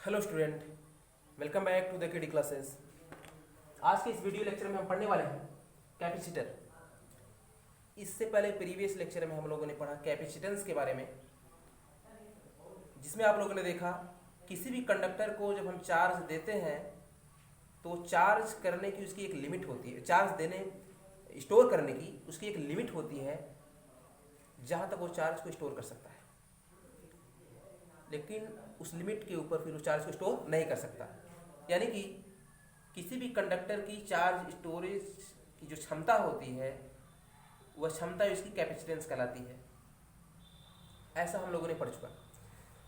Hello student, welcome back to the KD classes. आज के इस वीडियो लेक्चर में हम पढ़ने वाले हैं कैपेसिटर। इससे पहले प्रीवियस लेक्चर में हम लोगों ने पढ़ा कैपेसिटेंस के बारे में, जिसमें आप लोगों ने देखा किसी भी कंडक्टर को जब हम चार्ज देते हैं तो चार्ज करने की उसकी एक लिमिट होती है, चार्ज देने स्टोर करने की उसकी एक लिमिट होती है जहाँ तक वो चार्ज को स्टोर कर सकता है, लेकिन उस लिमिट के ऊपर फिर उस चार्ज को स्टोर नहीं कर सकता। यानी कि किसी भी कंडक्टर की चार्ज स्टोरेज की जो क्षमता होती है वह क्षमता उसकी कैपेसिटेंस कहलाती है। ऐसा हम लोगों ने पढ़ चुका।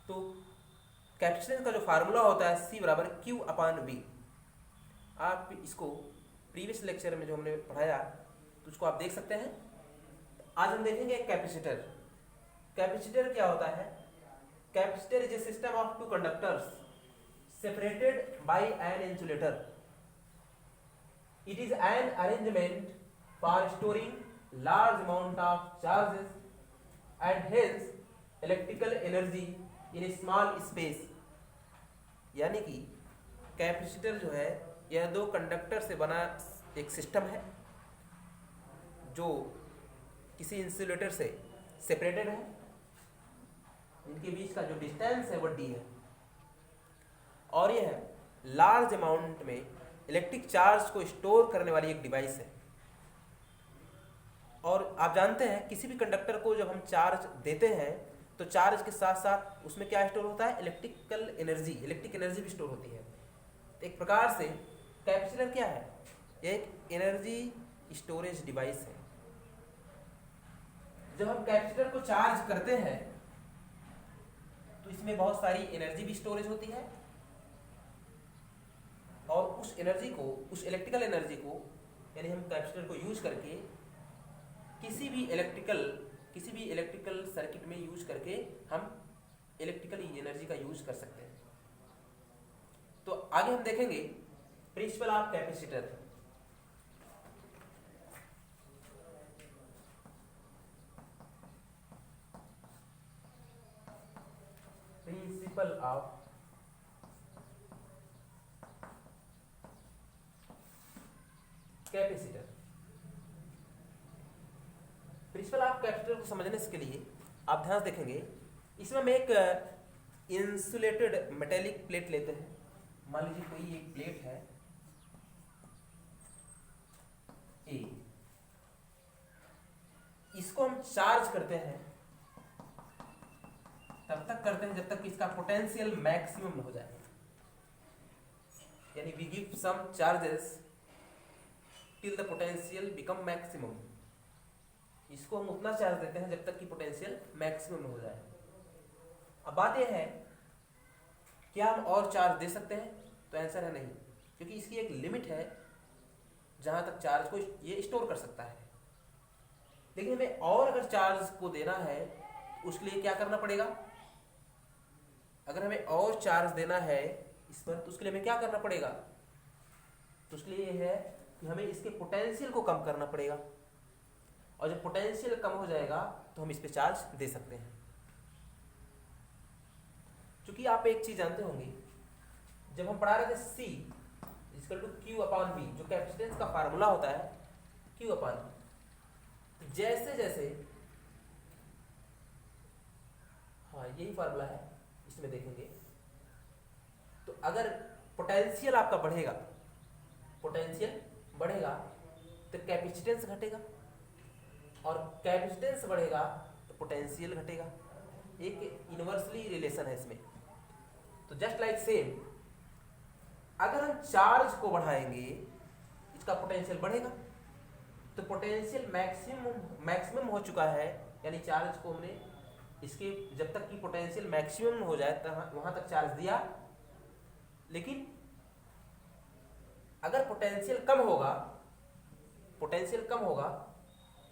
तो कैपेसिटेंस का जो फार्मूला होता है C बराबर Q/V। आप इसको प्रीवियस लेक्चर में जो हमने पढ़ाया तो उसको आप देख सकते हैं। आज हम देखेंगे कैपेसिटर। कैपेसिटर क्या होता है? Capacitor is a system of two conductors separated by an insulator. It is an arrangement for storing large amount of charges and hence electrical energy in a small space. यानी कि capacitor जो है यह दो conductor से बना एक system है जो किसी इंसुलेटर से सेपरेटेड है। इनके बीच का जो डिस्टेंस है वो d है और यह लार्ज अमाउंट में इलेक्ट्रिक चार्ज को स्टोर करने वाली एक डिवाइस है। और आप जानते हैं किसी भी कंडक्टर को जब हम चार्ज देते हैं तो चार्ज के साथ साथ उसमें क्या स्टोर होता है? इलेक्ट्रिक एनर्जी भी स्टोर होती है। तो एक प्रकार से कैपेसिटर क्या है? एक एनर्जी स्टोरेज डिवाइस है। जब हम कैपेसिटर को चार्ज करते हैं तो इसमें बहुत सारी एनर्जी भी स्टोरेज होती है और उस एनर्जी को, उस इलेक्ट्रिकल एनर्जी को, यानी हम कैपेसिटर को यूज करके किसी भी इलेक्ट्रिकल सर्किट में यूज करके हम इलेक्ट्रिकल एनर्जी का यूज कर सकते हैं। तो आगे हम देखेंगे principle of capacitor. Principle of capacitor. Principle of capacitor को समझने के लिए आप ध्यान से देखेंगे, इसमें हम एक इंसुलेटेड मेटेलिक प्लेट लेते हैं। मान लीजिए कोई एक प्लेट है ए, इसको हम चार्ज करते हैं, तब तक करते हैं जब तक कि इसका पोटेंशियल मैक्सिमम हो जाए। यानी we give some charges till the potential become maximum. इसको हम उतना चार्ज देते हैं जब तक कि पोटेंशियल मैक्सिमम हो जाए। अब बात यह है क्या हम और चार्ज दे सकते हैं? तो आंसर है नहीं, क्योंकि इसकी एक लिमिट है जहां तक चार्ज को ये स्टोर कर सकता है। लेकिन हमें और अगर चार्ज को देना है उसके लिए क्या करना पड़ेगा? अगर हमें और चार्ज देना है इस पर तो उसके लिए हमें क्या करना पड़ेगा? तो उसके लिए यह है कि हमें इसके पोटेंशियल को कम करना पड़ेगा, और जब पोटेंशियल कम हो जाएगा तो हम इस पे चार्ज दे सकते हैं। क्योंकि आप एक चीज जानते होंगे, जब हम पढ़ा रहे थे C = Q/V, जो कैपेसिटेंस का फार्मूला होता है Q/V, जैसे जैसे यही फार्मूला है, इसमें देखेंगे तो अगर पोटेंशियल आपका बढ़ेगा तो कैपेसिटेंस घटेगा, और कैपेसिटेंस बढ़ेगा तो पोटेंशियल घटेगा। एक इनवर्सली रिलेशन है इसमें। तो जस्ट लाइक सेम, अगर हम चार्ज को बढ़ाएंगे इसका पोटेंशियल बढ़ेगा, तो पोटेंशियल मैक्सिमम हो चुका है, यानी चार्ज को हमने इसके जब तक कि पोटेंशियल मैक्सिमम हो जाए वहां तक चार्ज दिया। लेकिन अगर पोटेंशियल कम होगा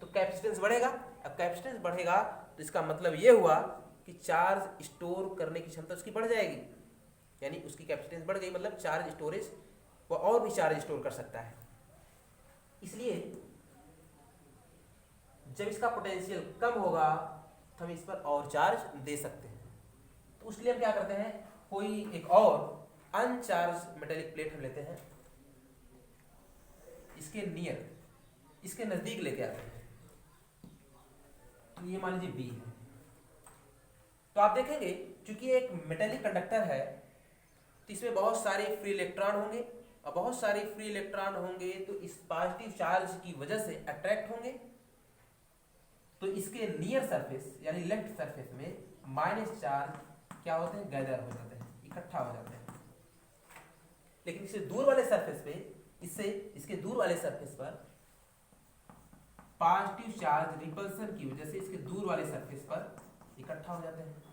तो कैपेसिटेंस बढ़ेगा। अब कैपेसिटेंस बढ़ेगा तो इसका मतलब ये हुआ कि चार्ज स्टोर करने की क्षमता उसकी बढ़ जाएगी, यानी उसकी कैपेसिटेंस बढ़ गई, मतलब चार्ज स्टोरेज, वो और भी चार्ज स्टोर कर सकता है। इसलिए जब इसका पोटेंशियल कम होगा तो हम इस पर और चार्ज दे सकते हैं। तो उसके लिए हम क्या करते हैं? कोई एक और अनचार्ज मेटेलिक प्लेट हम लेते हैं, इसके नियर, इसके नजदीक लेके आते हैं, तो ये मान लीजिए बी है। तो आप देखेंगे क्योंकि एक मेटेलिक कंडक्टर है तो इसमें बहुत सारे फ्री इलेक्ट्रॉन होंगे, और बहुत सारे फ्री इलेक्ट्रॉन होंगे तो इस पॉजिटिव चार्ज की वजह से अट्रैक्ट होंगे, तो इसके नियर सरफेस यानी लेफ्ट सरफेस में माइनस चार्ज क्या होते हैं, गैदर हो जाते हैं, इकट्ठा हो जाते हैं। लेकिन इससे दूर वाले सरफेस पे, इसके दूर वाले सरफेस पर पॉजिटिव चार्ज रिपल्सन की वजह से इसके दूर वाले सरफेस पर इकट्ठा हो जाते हैं।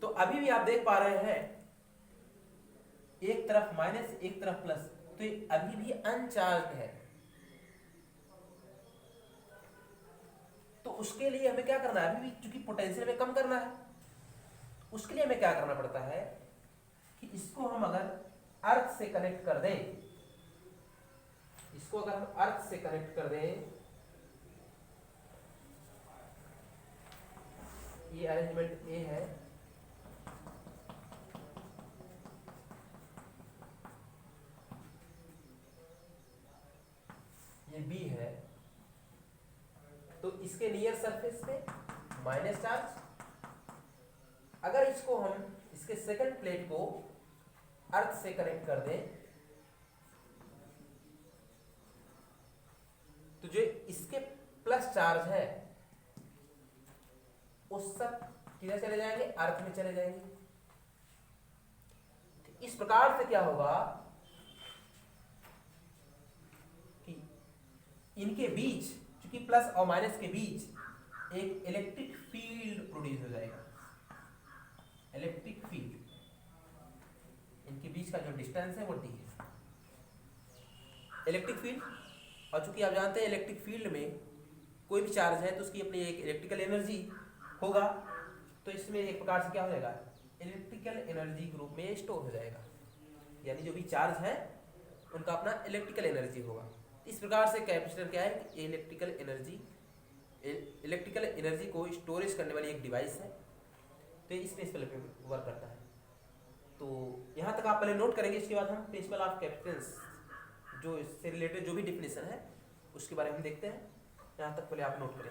तो अभी भी आप देख पा रहे हैं एक तरफ माइनस एक तरफ प्लस, तो ये अभी भी अनचार्ज है। तो उसके लिए हमें क्या करना है, अभी भी चूंकि पोटेंशियल में कम करना है, उसके लिए हमें क्या करना पड़ता है कि इसको हम अगर अर्थ से कनेक्ट कर दें, इसको अगर हम अर्थ से कनेक्ट कर दें, ये अरेंजमेंट ए है, ये बी है, तो इसके नियर सरफेस पे माइनस चार्ज। अगर इसको हम इसके सेकंड प्लेट को अर्थ से कनेक्ट कर दें, तो जो इसके प्लस चार्ज है उस सब किधर चले जाएंगे, अर्थ में चले जाएंगे। इस प्रकार से क्या होगा कि इनके बीच, क्योंकि प्लस और माइनस के बीच एक इलेक्ट्रिक फील्ड प्रोड्यूस हो जाएगा, इलेक्ट्रिक फील्ड। इनके बीच का जो डिस्टेंस है वो डी है, इलेक्ट्रिक फील्ड। और चूंकि आप जानते हैं इलेक्ट्रिक फील्ड में कोई भी चार्ज है तो उसकी अपनी एक इलेक्ट्रिकल एनर्जी होगा, तो इसमें एक प्रकार से क्या हो जाएगा, इलेक्ट्रिकल एनर्जी के रूप में स्टोर हो जाएगा, यानी जो भी चार्ज है उनका अपना इलेक्ट्रिकल एनर्जी होगा। इस प्रकार से कैपेसिटर क्या है, इलेक्ट्रिकल एनर्जी को स्टोरेज करने वाली एक डिवाइस है, तो इस प्रिंसिपल पे वर्क करता है। तो यहाँ तक आप पहले नोट करेंगे, इसके बाद हम प्रिंसिपल ऑफ कैपेसिटेंस जो इससे रिलेटेड जो भी डिफिनेशन है उसके बारे में देखते हैं। यहाँ तक पहले आप नोट करें।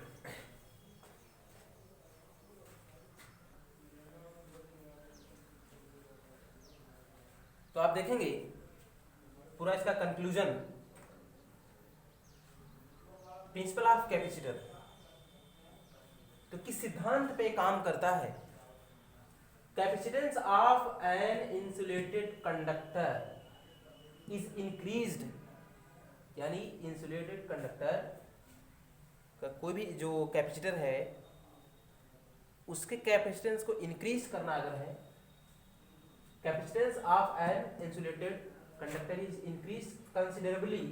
तो आप देखेंगे पूरा इसका कंक्लूजन, प्रिंसिपल ऑफ कैपेसिटर तो किस सिद्धांत पे काम करता है, capacitance of an insulated conductor is increased, यानी इंसुलेटेड कंडक्टर का कोई भी जो कैपेसिटर है उसके कैपेसिटेंस को इंक्रीज करना अगर है, capacitance of an insulated conductor is increase considerably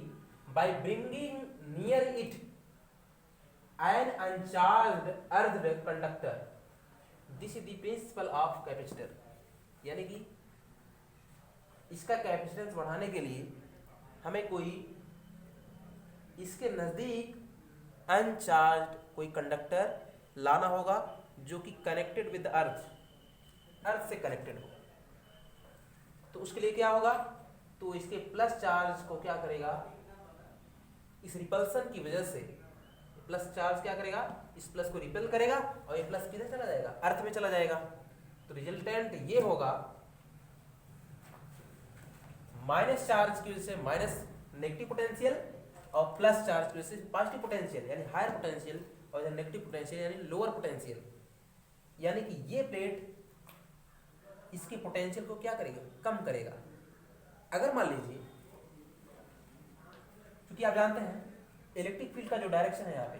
by bringing near it an uncharged earthed conductor. This is the principle of capacitor. यानी कि इसका कैपेसिटेंस बढ़ाने के लिए हमें कोई इसके नजदीक अनचार्ज्ड कोई कंडक्टर लाना होगा जो कि कनेक्टेड विद अर्थ, अर्थ से कनेक्टेड हो। तो उसके लिए क्या होगा, तो इसके प्लस चार्ज को क्या करेगा, इस रिपल्सन की वजह से प्लस चार्ज क्या करेगा, इस प्लस को रिपेल करेगा और ये प्लस किधर चला जाएगा, अर्थ में चला जाएगा। तो रिजल्टेंट ये होगा माइनस चार्ज की वजह से माइनस नेगेटिव पोटेंशियल और प्लस चार्ज की वजह से पॉजिटिव पोटेंशियल यानी हायर पोटेंशियल और नेगेटिव पोटेंशियल यानी लोअर पोटेंशियल। यानी कि ये प्लेट इसके पोटेंशियल को क्या करेगा, कम करेगा। अगर मान लीजिए, क्योंकि आप जानते हैं इलेक्ट्रिक फील्ड का जो डायरेक्शन है यहाँ पे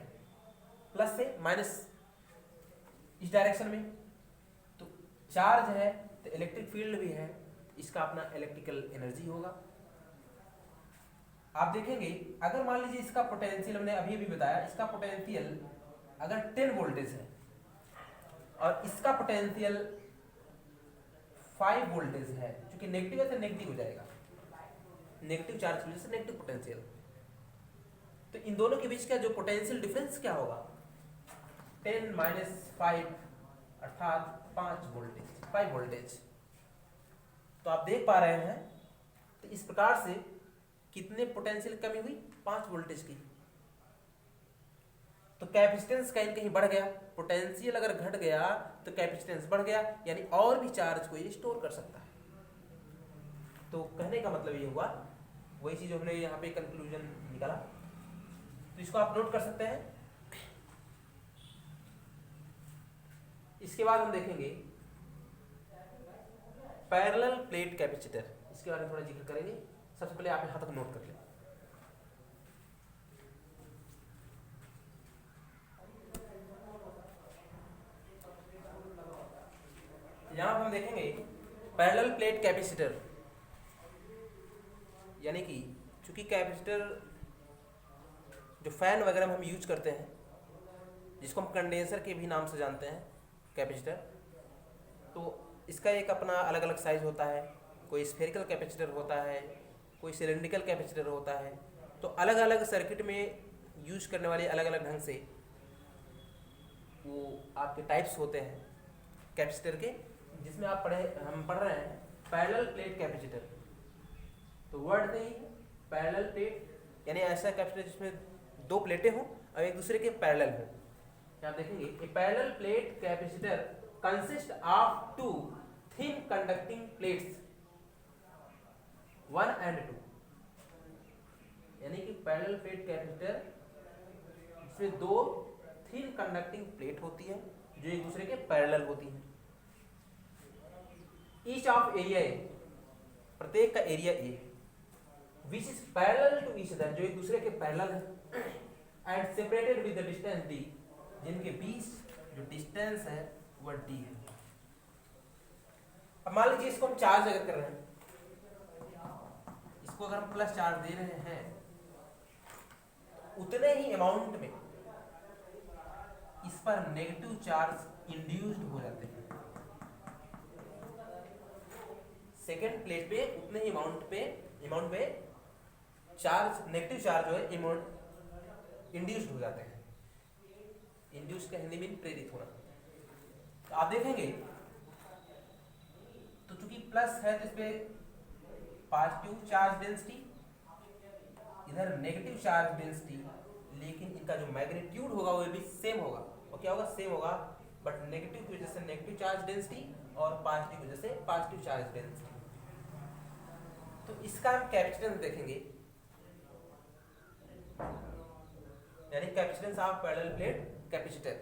प्लस से माइनस इस डायरेक्शन में, तो चार्ज है तो इलेक्ट्रिक फील्ड भी है, इसका अपना इलेक्ट्रिकल एनर्जी होगा। आप देखेंगे अगर मान लीजिए इसका पोटेंशियल, हमने अभी भी बताया, इसका पोटेंशियल अगर 10 वोल्टेज है और इसका पोटेंशियल 5 वोल्टेज है, क्योंकि नेगेटिव है तो नेगेटिव हो जाएगा, नेगेटिव चार्ज की वजह से नेगेटिव पोटेंशियल। तो इन दोनों के बीच का जो पोटेंशियल डिफरेंस क्या होगा, 10 - 5 अर्थात 5 वोल्टेज। तो आप देख पा रहे हैं, तो इस प्रकार से कितने पोटेंशियल कमी हुई, 5 वोल्टेज की। तो कैपेसिटेंस कहीं कहीं बढ़ गया, पोटेंशियल अगर घट गया तो कैपेसिटेंस बढ़ गया, यानी और भी चार्ज को ये स्टोर कर सकता है। तो कहने का मतलब ये हुआ, वही चीज हमने यहाँ पे कंक्लूजन निकाला। तो इसको आप नोट कर सकते हैं। इसके बाद हम देखेंगे पैरेलल प्लेट कैपेसिटर, इसके बारे में थोड़ा जिक्र करेंगे। सबसे पहले आप यहाँ तक नोट कर लें। यहां हम देखेंगे पैरेलल प्लेट कैपेसिटर, यानी कि चूंकि कैपेसिटर जो फैन वगैरह में हम यूज करते हैं, जिसको हम कंडेंसर के भी नाम से जानते हैं कैपेसिटर, तो इसका एक अपना अलग अलग साइज होता है। कोई स्फेरिकल कैपेसिटर होता है, कोई सिलेंड्रिकल कैपेसिटर होता है। तो अलग अलग सर्किट में यूज करने वाले अलग अलग ढंग से वो आपके टाइप्स होते हैं कैपेसिटर के, जिसमें हम पढ़ रहे हैं पैरेलल प्लेट कैपेसिटर। तो वर्ड नहीं है पैरेलल प्लेट, यानी ऐसा कैपेसिटर जिसमें 2 प्लेटें हों और एक दूसरे के पैरेलल हो। आप देखेंगे a parallel plate capacitor consist of 2 thin conducting plates 1 and 2, यानी कि पैरेलल प्लेट कैपेसिटर जिसमें 2 थिन कंडक्टिंग प्लेट होती है जो एक दूसरे के पैरेलल होती हैं। ईच ऑफ एरिया ए, प्रत्येक का area A, which is parallel to each other, जो एक दूसरे के पैरेलल है, and separated with the distance D, जिनके बीच जो डिस्टेंस है वह डी है। अब मान लीजिए इसको हम चार्ज अगर कर रहे हैं, इसको अगर हम प्लस चार्ज दे रहे हैं, उतने ही अमाउंट में इस पर नेगेटिव चार्ज इंड्यूस्ड हो जाते हैं। सेकेंड प्लेट पे उतने ही अमाउंट पे चार्ज, नेगेटिव चार्ज जो है इंड्यूस्ड हो जाते हैं। इंड्यूस्ड का हिंदी में प्रेरित होना। तो आप देखेंगे तो चूंकि प्लस है तो इस पे पॉजिटिव चार्ज डेंसिटी, इधर नेगेटिव चार्ज डेंसिटी, लेकिन इनका जो मैग्नीट्यूड होगा वो भी सेम होगा। और क्या होगा, सेम होगा, बट नेगेटिव की वजह से नेगेटिव चार्ज डेंसिटी और पॉजिटिव की वजह से पॉजिटिव चार्ज डेंसिटी। तो इसका हम कैपेसिटेंस देखेंगे, यानी capacitance of parallel plate capacitor.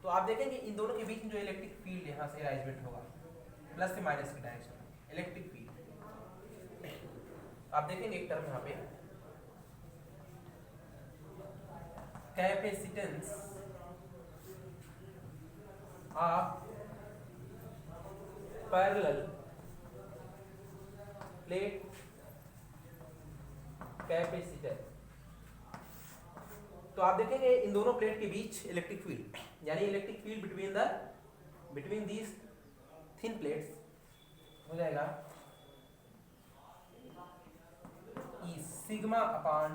तो आप देखेंगे इन दोनों के बीच में जो इलेक्ट्रिक फील्ड यहाँ से अरेंजमेंट होगा प्लस से माइनस की डायरेक्शन में, इलेक्ट्रिक फील्ड। आप देखेंगे एक टर्म यहाँ पे capacitance of parallel plate capacitor. तो आप देखेंगे इन दोनों प्लेट के बीच इलेक्ट्रिक फील्ड, यानी electric field between these thin plates हो जाएगा E sigma upon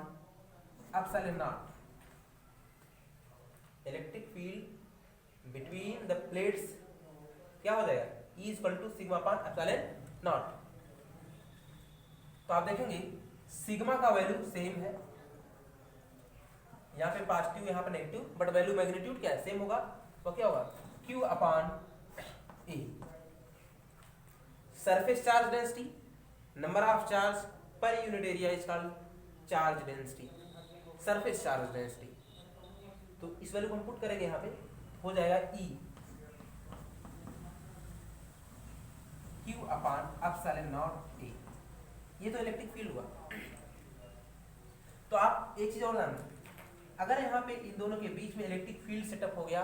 epsilon naught. Electric field between the plates क्या हो जाएगा, E equal to sigma upon epsilon naught. तो आप देखेंगे सिग्मा का वैल्यू सेम है, यहाँ पे पॉजिटिव यहाँ पे नेगेटिव, बट वैल्यू मैग्नीट्यूड क्या है, सेम होगा। तो क्या होगा Q upon A. Surface charge density, number of charge per unit area is called charge density, surface charge density. तो इस वैल्यू को हम पुट करेंगे यहाँ पे, हो जाएगा E Q upon epsilon not a. ये तो इलेक्ट्रिक फील्ड हुआ। तो आप एक चीज और ध्यान दें, अगर यहाँ पे इन दोनों के बीच में इलेक्ट्रिक फील्ड सेटअप हो गया,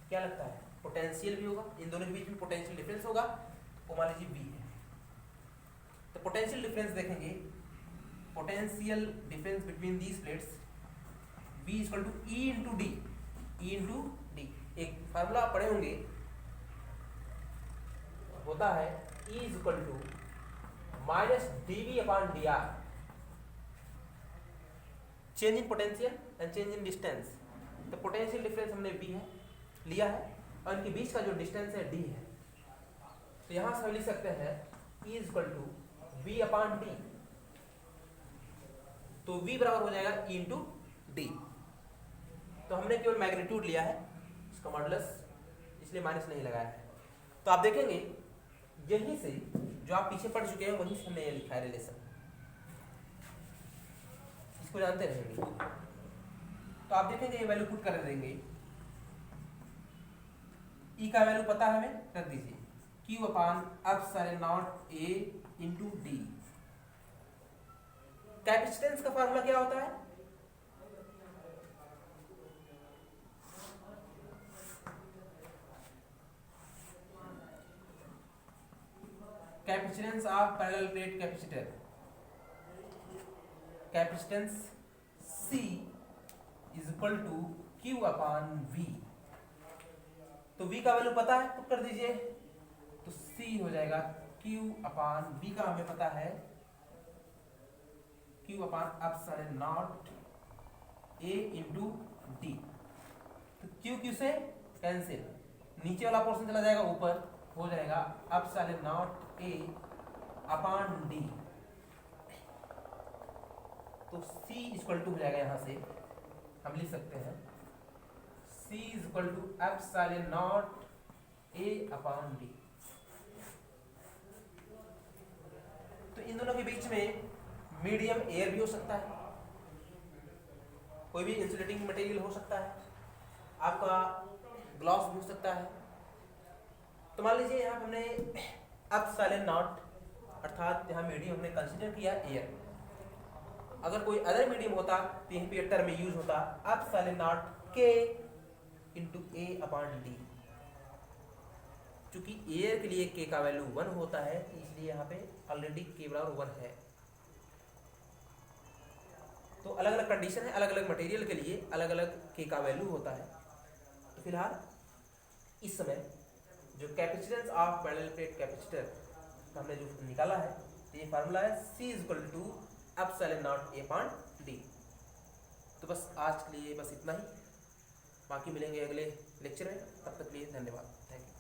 क्या लगता है, पोटेंशियल भी होगा, इन दोनों के बीच में पोटेंशियल डिफरेंस होगा, तो मान लीजिए V है। तो पोटेंशियल डिफरेंस देखेंगे, potential difference between these plates V equal to E into D, E into D. एक फार्मूला आप पढ़े होंगे, होता है E equal to minus dV upon dr, change in potential and change in distance. तो potential difference हमने V है लिया है और इनके बीच का जो डिस्टेंस है D है। तो यहाँ से हम लिख सकते हैं E is equal to V upon D। तो V बराबर हो जाएगा E इंटू डी। तो हमने केवल मैग्नीट्यूड लिया है, इसका मॉडुलस, इसलिए माइनस नहीं लगाया है। तो आप देखेंगे यहीं से जो आप पीछे पढ़ चुके हैं वहीं से हमने ये लिखा है रिलेशन, इसको जानते रहेंगे। तो आप देखेंगे ये वैल्यू पुट कर देंगे, ई का वैल्यू पता है हमें, रख दीजिए Q upon epsilon naught A into D. Capacitance का फार्मूला क्या होता है? Capacitance of parallel plate capacitor, capacitance C is equal to Q upon V। तो V का वैल्यू पता है तो कर दीजिए, तो C हो जाएगा Q अपान V का हमें पता है Q upon epsilon naught A into D. तो Q से कैंसिल, नीचे वाला पोर्शन चला जाएगा ऊपर, हो जाएगा epsilon naught A upon D. तो C इक्वल टू हो जाएगा, यहां से हम लिख सकते हैं C is equal to epsilon naught A upon D. तो इन दोनों के बीच में मीडियम एयर भी हो सकता है, कोई भी इंसुलेटिंग मटेरियल हो सकता है, आपका ग्लास भी हो सकता है। तो मान लीजिए यहाँ हमने एप्सिलॉन नॉट अर्थात यहाँ मीडियम हमने कंसीडर किया एयर। अगर कोई अदर मीडियम होता तो यहीं पे टर्म यूज होता epsilon not K into A upon D. चूंकि एयर के लिए K का वैल्यू 1 होता है, इसलिए यहाँ पे ऑलरेडी K बराबर 1 है। तो अलग अलग कंडीशन है, अलग अलग मटेरियल के लिए अलग अलग K का वैल्यू होता है। तो फिलहाल इस समय जो capacitance of parallel plate capacitor हमने जो निकाला है, तो ये फार्मूला है C is equal to epsilon naught A upon D. तो बस आज के लिए बस इतना ही, बाकी मिलेंगे अगले लेक्चर में। तब तक के लिए धन्यवाद, थैंक यू।